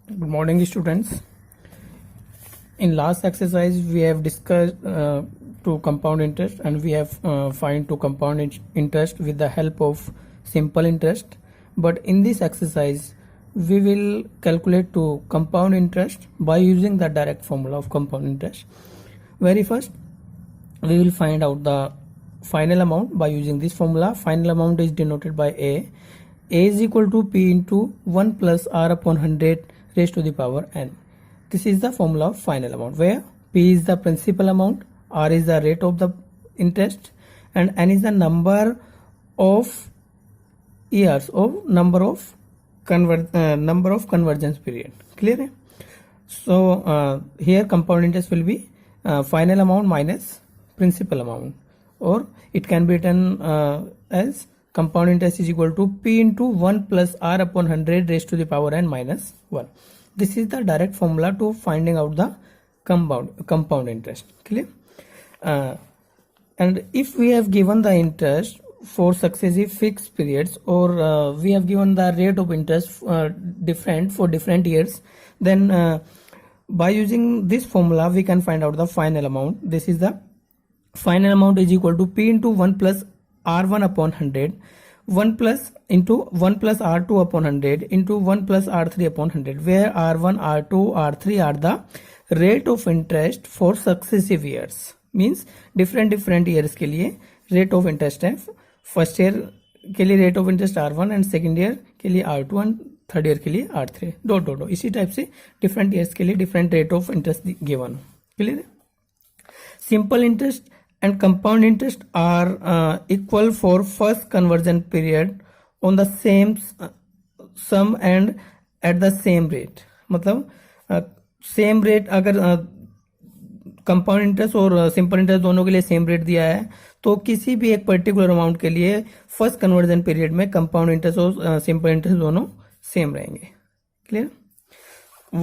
Good morning, students. In last exercise, we have discussed to compound interest, and we have find to compound interest with the help of simple interest. But in this exercise, we will calculate to compound interest by using the direct formula of compound interest. Very first, we will find out the final amount by using this formula. Final amount is denoted by A. A is equal to P into 1 plus R upon 100 raised to the power n. This is the formula of final amount, where P is the principal amount, R is the rate of the interest, and n is the number of years or number of convergence period. Clear है? So here compound interest will be final amount minus principal amount, or it can be written as compound interest is equal to P into 1 plus R upon 100 raised to the power n minus 1. This is the direct formula to finding out the compound interest. Clear? And if we have given the interest for successive fixed periods, or we have given the rate of interest different for different years, then by using this formula we can find out the final amount. This is the final amount is equal to P into 1 plus R1 upon 100, 1 plus into 1 plus R2 upon 100 into 1 plus R3 upon 100, where R1, R2, R3 are the rate of interest for successive years. Means different years के लिए rate of interest है. First year के लिए rate of interest R1 and second year के लिए R2 and third year के लिए R3 dot इसी टाइप से डिफरेंट ईयर्स के लिए different rate of interest given. Clear है? Simple interest and compound interest are equal for first conversion period on the same sum and at the same rate. मतलब same rate अगर compound interest और simple interest दोनों के लिए same rate दिया है, तो किसी भी एक पर्टिकुलर अमाउंट के लिए फर्स्ट कन्वर्जन पीरियड में कंपाउंड इंटरेस्ट और सिंपल इंटरेस्ट दोनों सेम रहेंगे. Clear?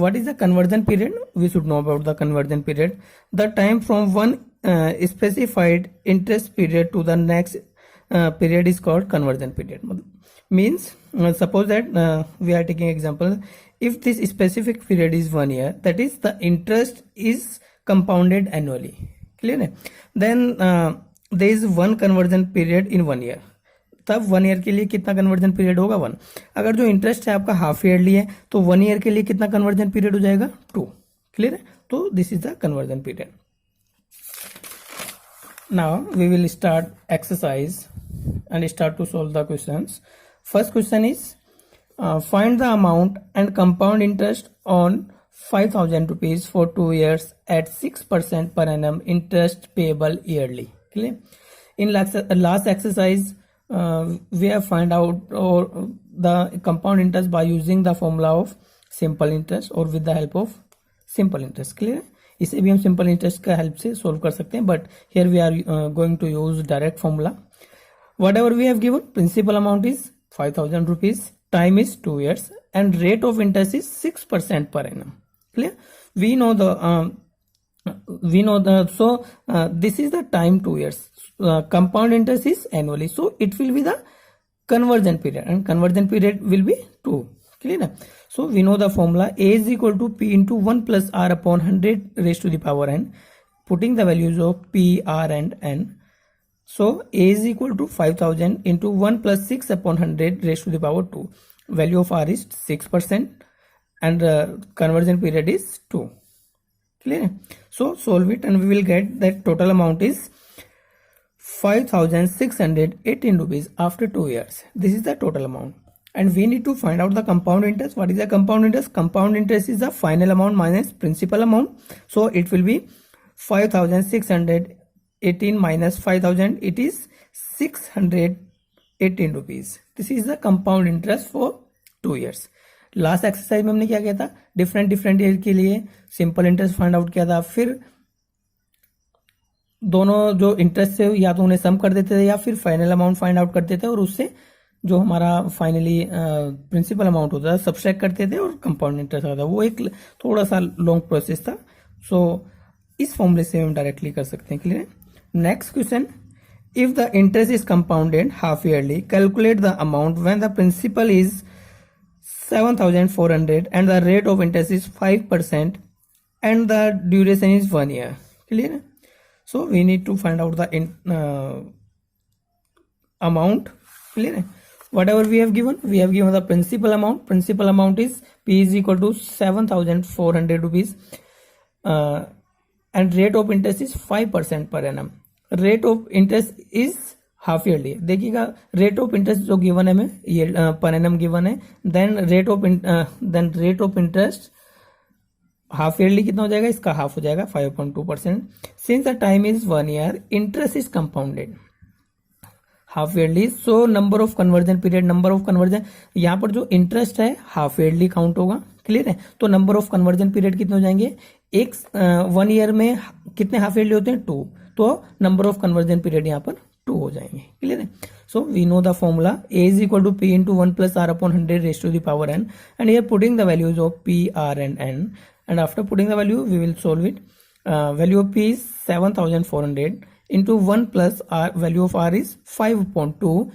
What is the conversion period? We should know about the conversion period. The time from one specified interest period to the next period is called conversion period. Means suppose that we are taking example. If this specific period is 1 year, that is the interest is compounded annually. Clear? Then there is one conversion period in 1 year. तब 1 year के लिए कितना conversion period होगा? 1. अगर जो interest है आपका half yearly है, तो 1 ईयर के लिए कितना कन्वर्जन पीरियड हो जाएगा? 2. क्लियर है? तो this is the conversion period. Now we will start exercise and start to solve the questions. First question is find the amount and compound interest on 5,000 rupees for 2 years at 6% per annum interest payable yearly. Clear? In last exercise, we have find out or the compound interest by using the formula of simple interest or with the help of simple interest. Clear? इसे भी हम simple interest का help से solve कर सकते हैं, but here we are going to use direct formula. Whatever we have given, principal amount is 5,000 rupees, time is 2 years, and rate of interest is 6% per annum. Clear? We know so this is the time 2 years. Compound interest is annually, so it will be the conversion period, and conversion period will be 2. Clear? So we know the formula. A is equal to P into 1 plus R upon 100 raised to the power n. Putting the values of P, R and n. So A is equal to 5,000 into 1 plus 6 upon 100 raised to the power 2. Value of R is 6% and conversion period is 2. Clear? So solve it and we will get that total amount is 5,618 rupees after 2 years. This is the total amount, and we need to find out the compound interest. What is the compound interest? Compound interest is the final amount minus principal amount. So it will be 5,618 minus 5,000. It is 618 rupees. This is the compound interest for 2 years. Last exercise में हमने क्या किया था? Different year के लिए simple interest find out किया था. फिर दोनों जो इंटरेस्ट है या तो उन्हें सम कर देते थे या फिर फाइनल अमाउंट फाइंड आउट करते थे, और उससे जो हमारा फाइनली प्रिंसिपल अमाउंट होता था सब्सट्रैक्ट करते थे और कंपाउंड इंटरेस्ट आता था. वो एक थोड़ा सा लॉन्ग प्रोसेस था. सो इस फॉर्मूले से हम डायरेक्टली कर सकते हैं. Clear? Next question. If the interest is compounded half yearly, calculate the amount when the principal is 7,400 and the rate of interest is 5% and the duration is 1 year. Clear? So we need to find out the amount. Clear? Whatever we have given the principal amount. Principal amount is P is equal to 7,400 rupees and rate of interest is 5% per annum. Rate of interest is half yearly. देखिएगा rate of interest जो given है हमें per annum given है. Then rate of interest half yearly कितना हो जाएगा, इसका half हो जाएगा 5.2%. Since the time is 1 year, interest is compounded half yearly. So number of conversion period, number of conversion, यहाँ पर जो इंटरेस्ट है हाफ ईयरली काउंट होगा. क्लियर है? तो नंबर ऑफ कन्वर्जन पीरियड कितने हो जाएंगे, एक 1 ईयर में कितने हाफ ईयरली होते हैं, 2. तो नंबर ऑफ कन्वर्जन पीरियड यहाँ पर 2 हो जाएंगे. क्लियर है? So we know the formula A is equal to P into 1 plus R upon 100 raised to the power n, and here putting the values of P, R and n, and after putting the value we will solve it. Value of P is 7,400 into 1 plus R, value of R is 5.2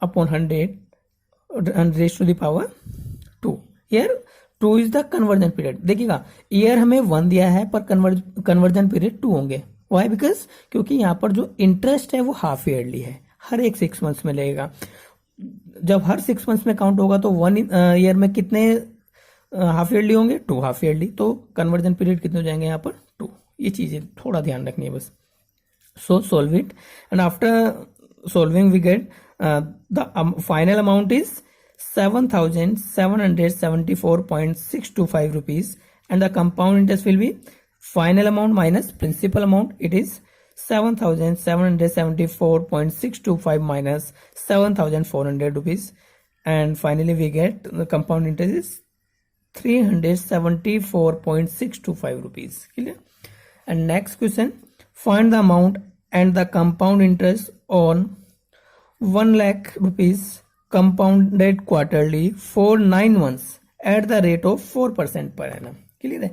upon 100 and raised to the power 2. Here 2 is the conversion period. देखिएगा year हमें 1 दिया है पर conversion period 2 होंगे. Y? Because क्योंकि यहाँ पर जो इंटरेस्ट है वो हाफ ईयरली है, हर एक 6 मंथ्स में लगेगा. जब हर 6 मंथ्स में काउंट होगा तो 1 ईयर में कितने हाफ ईयरली होंगे, 2 हाफ ईयरली. तो कन्वर्जन पीरियड कितने हो जाएंगे यहाँ पर, 2. ये चीजें थोड़ा ध्यान रखनी है बस. So solve it and after solving we get the final amount is 7,774.625 rupees and the compound interest will be final amount minus principal amount. It is 7,774.625 minus 7,400 rupees, and finally we get the compound interest is 374.625 rupees. Clear? And next question, find the amount and the compound interest on 1 lakh rupees compounded quarterly for 9 months at the rate of 4% per annum. Clear है?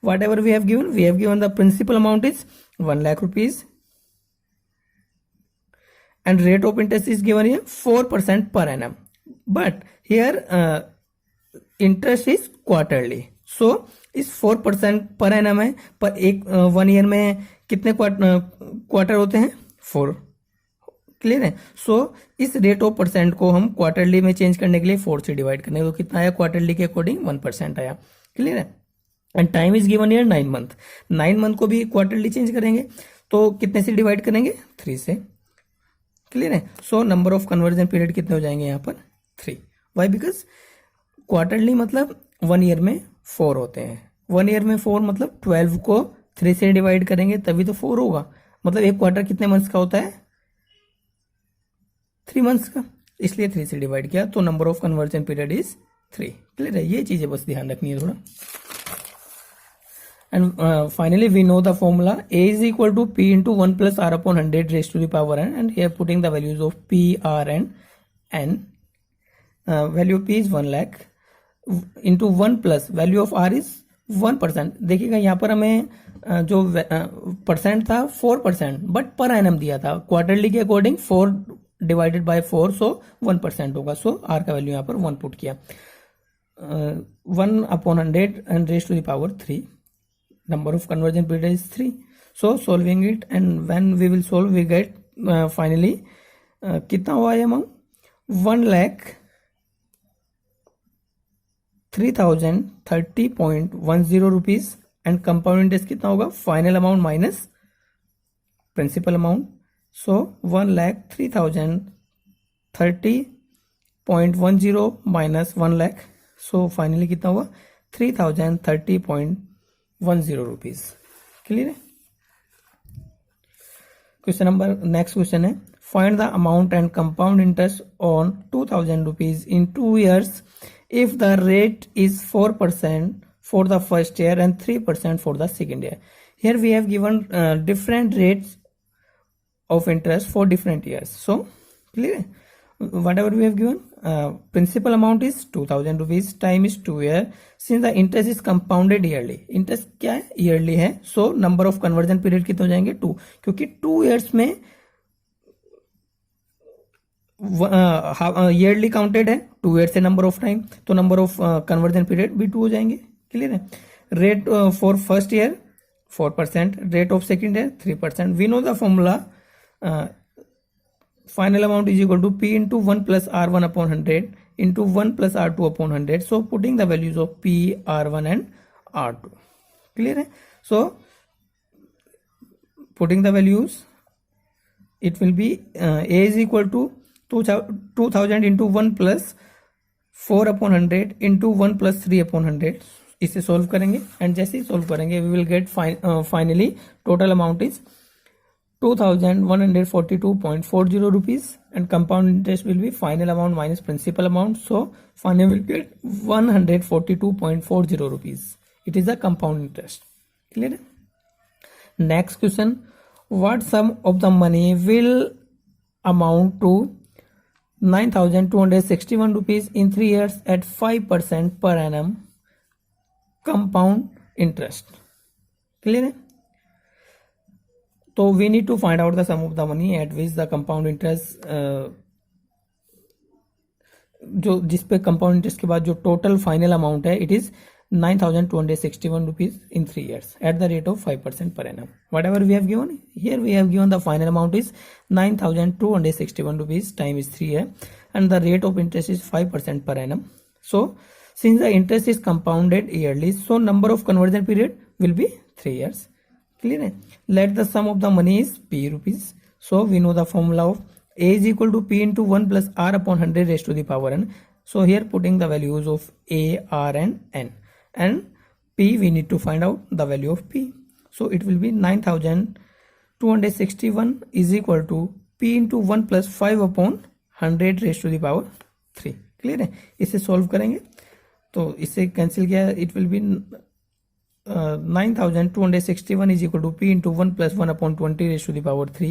Whatever we have given the principal amount is 1 lakh rupees and rate of interest is given here 4% per annum, but here interest is quarterly. So इस 4% per annum है, पर एक 1 year में कितने quarter होते हैं, 4. Clear है? सो इस रेट ऑफ परसेंट को हम क्वार्टरली में चेंज करने के लिए 4 से डिवाइड करने, तो कितना आया क्वार्टरली के अकॉर्डिंग 1% आया. क्लियर है? And time is given here 9 month. 9 month को भी क्वार्टरली चेंज करेंगे तो कितने से डिवाइड करेंगे, 3 से. क्लियर है? So number of conversion period कितने हो जाएंगे यहाँ पर, 3. वाई? बिकॉज क्वार्टरली मतलब 1 ईयर में 4 होते हैं. 1 ईयर में 4 मतलब 12 को 3 से डिवाइड करेंगे तभी तो 4 होगा. मतलब एक क्वार्टर कितने मंथ्स का होता है, 3 मंथ्स का, इसलिए 3 से डिवाइड किया. तो number of conversion period is 3. Clear है? ये चीजें बस ध्यान रखनी है थोड़ा. And finally we know the formula A is equal to P into 1 plus R upon 100 raised to the power n, and here putting the values of P, R and n. Value of P is 1 lakh into 1 plus value of R is 1%. देखिएगा यहाँ पर हमें जो percent था 4%, but per annum दिया था quarterly के according 4 divided by 4, सो 1% होगा. सो R का वैल्यू यहाँ पर 1 पुट किया. 1 upon 100 and raised to the power 3. Number of conversion period is 3. So solving it, and when we will solve we get finally कितना हुआ ये amount, 1,03,030.10 rupees. And compound interest कितना होगा, final amount minus principal amount. So 1,03,030.10 minus 1 lakh. So finally कितना हुआ, 3,030.10 rupees. Clear है? Question number next question है, find the amount and compound interest on 2,000 rupees in 2 years if the rate is 4% for the first year and 3% for the second year. Here we have given different rates of interest for different years. So clear? Whatever we have given, principal amount is 2,000 rupees, time is 2 year. Since the interest is compounded yearly, interest क्या है, yearly है. So number of conversion period कितने हो जाएंगे, 2, क्योंकि 2 years में yearly counted है, 2 year से नंबर ऑफ टाइम, तो नंबर ऑफ कन्वर्जन पीरियड भी 2 हो जाएंगे। क्लियर है। Rate for first year 4%, rate of second year 3%। We know the formula, final amount is equal to P into 1 plus R1 upon 100 into 1 plus R2 upon 100. So putting the values of P, R1 and R2. Clear है? So putting the values, it will be A is equal to 2000 into 1 plus 4 upon 100 into 1 plus 3 upon 100. इसे solve करेंगे and जैसे ही solve करेंगे we will get finally total amount is 2142.40 rupees and compound interest will be final amount minus principal amount, so finally will get 142.40 rupees. It is the compound interest. Clear? Next question, what sum of the money will amount to 9,261 rupees in 3 years at 5% per annum compound interest? Clear है? तो we need to find out the sum of the money at which the compound interest, जो जिस पे compound interest के बाद जो total final amount है it is 9,261 rupees in 3 years at the rate of 5% per annum. Whatever we have given here, we have given the final amount is 9,261 rupees, time is 3 year and the rate of interest is 5% per annum. So since the interest is compounded yearly, so number of conversion period will be 3 years. Clear है. Let the sum of the money is P rupees. So we know the formula of A is equal to P into 1 plus R upon 100 raised to the power n. So here putting the values of A, R and N, and P we need to find out the value of P. So it will be 9,261 is equal to P into 1 plus 5 upon 100 raised to the power 3. Clear है. इसे solve करेंगे तो इसे cancel किया, it will be 9,261 is equal to P into 1 plus 1 upon 20 raised to the power 3.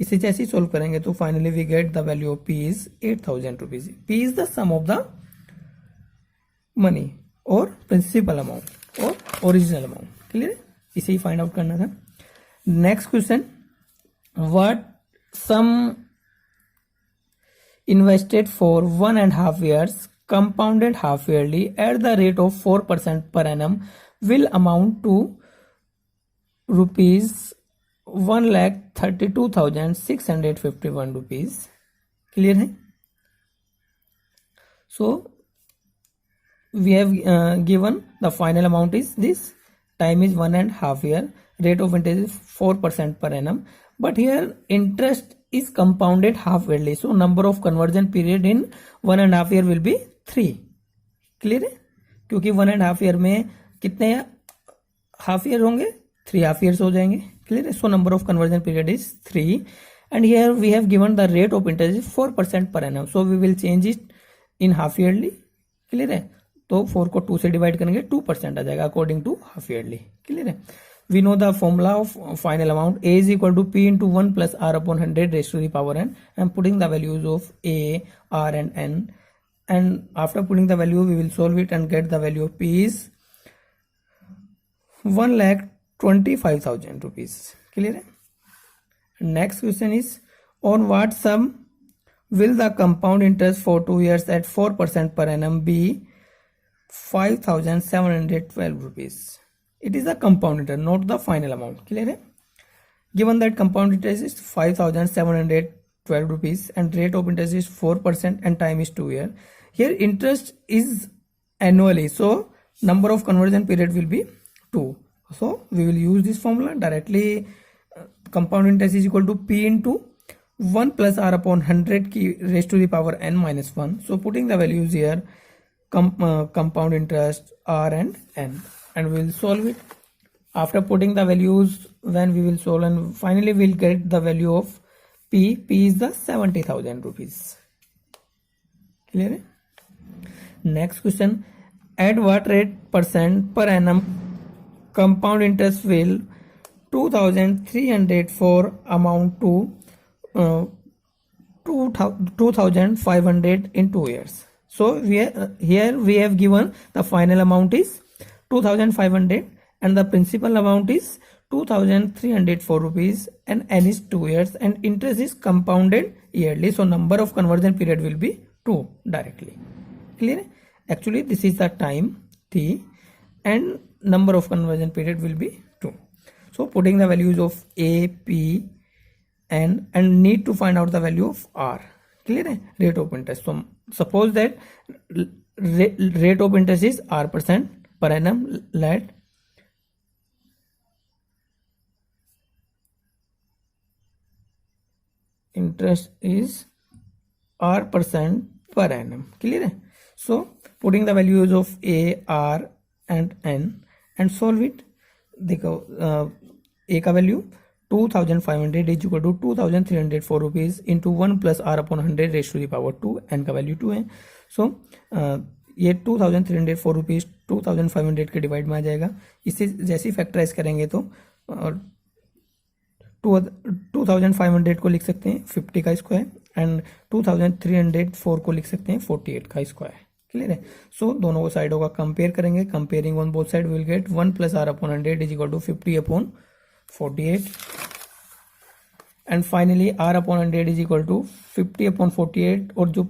इसे जैसे ही solve करेंगे तो finally we get the value of P is 8,000 rupees. P is the sum of the money और principal amount और original amount. Clear है. इसे ही फाइंड आउट करना था. Next question, what sum invested for 1.5 years compounded half yearly at the rate of 4% per annum will amount to rupees 1,32,651 rupees. Clear है. So we have given the final amount is this, time is 1.5 year, rate of interest is 4% per annum, but here interest is compounded half yearly, so number of conversion period in 1.5 year will be 3. Clear है. क्योंकि 1.5 year में कितने half year होंगे, 3 half years हो जाएंगे. Clear है. So number of conversion period is 3 and here we have given the rate of interest is 4% per annum, so we will change it in half yearly. Clear है. तो 4 को 2 से divide करेंगे 2% आ जाएगा according to half yearly. Clear है. We know the formula of final amount A is equal to P into 1 plus R upon 100 raised to the power n. I am putting the values of A, R and n, and after putting the value we will solve it and get the value of P is 1,25,000 rupees. Clear है. Next question is, on what sum will the compound interest for 2 years at 4% per annum be 5,712 rupees. It is the compound interest, not the final amount. Clear है. Given that compound interest is 5,712 rupees and rate of interest is 4% and time is 2 years. Here interest is annually, so number of conversion period will be 2. So we will use this formula directly. Compound interest is equal to P into 1 plus R upon 100 की raised to the power n minus 1. So putting the values here, compound interest R and n, and we will solve it. After putting the values, when we will solve, and finally we will get the value of P. P is the 70,000 rupees. Clear है. Next question, at what rate percent per annum compound interest will 2,304 amount to 2,500 in 2 years. So here we have given the final amount is 2,500 and the principal amount is 2,304 rupees and n is 2 years and interest is compounded yearly, so number of conversion period will be 2 directly. Clear? Actually this is the time t and number of conversion period will be 2. So putting the values of a, p, n, and need to find out the value of r. Clear है? Rate of interest. So suppose that rate of interest is r% per annum. Let interest is r% per annum. Clear है? So putting the values of a, r and n and solve it. देखो a का value 2500 is equal to 2304 rupees into 1 plus R upon 100 raise to the power 2, N का value 2 है. सो ये 2304 rupees 2500 के divide में आ जाएगा. इसे जैसे ही फैक्टराइज करेंगे तो 2500 को लिख सकते हैं 50 का स्क्वायर एंड 2304 को लिख सकते हैं 48 का स्क्वायर. क्लियर है? सो दोनों को साइडों का कंपेयर करेंगे. Comparing on both side will get 1 plus R upon 100 is equal to 50 upon 48 and finally R upon 100 is equal to 50 upon 48. और जो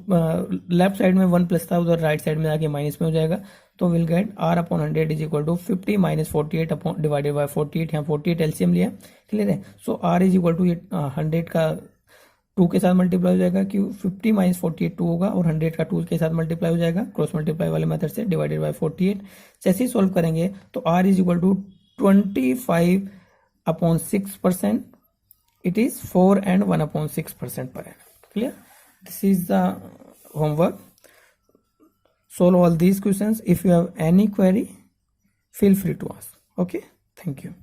लेफ्ट साइड में 1 प्लस था उधर राइट साइड में जाके माइनस में हो जाएगा. तो will get R upon 100 is equal to 50 minus 48 upon divided by 48. यहाँ 48 एलसीएम लिया. क्लियर है? So R is equal to 100 का 2 के साथ मल्टीप्लाई हो जाएगा. क्यों? 50 माइनस 48 2 होगा और 100 का 2 के साथ मल्टीप्लाई हो जाएगा क्रॉस मल्टीप्लाई वाले मेथड से डिवाइडेड बाय 48. जैसे ही सोल्व करेंगे तो R is equal to 25 upon 6%. It is 4 and 1 upon 6% per annum. Clear? This is the homework. Solve all these questions. If you have any query, feel free to ask. Okay? Thank you.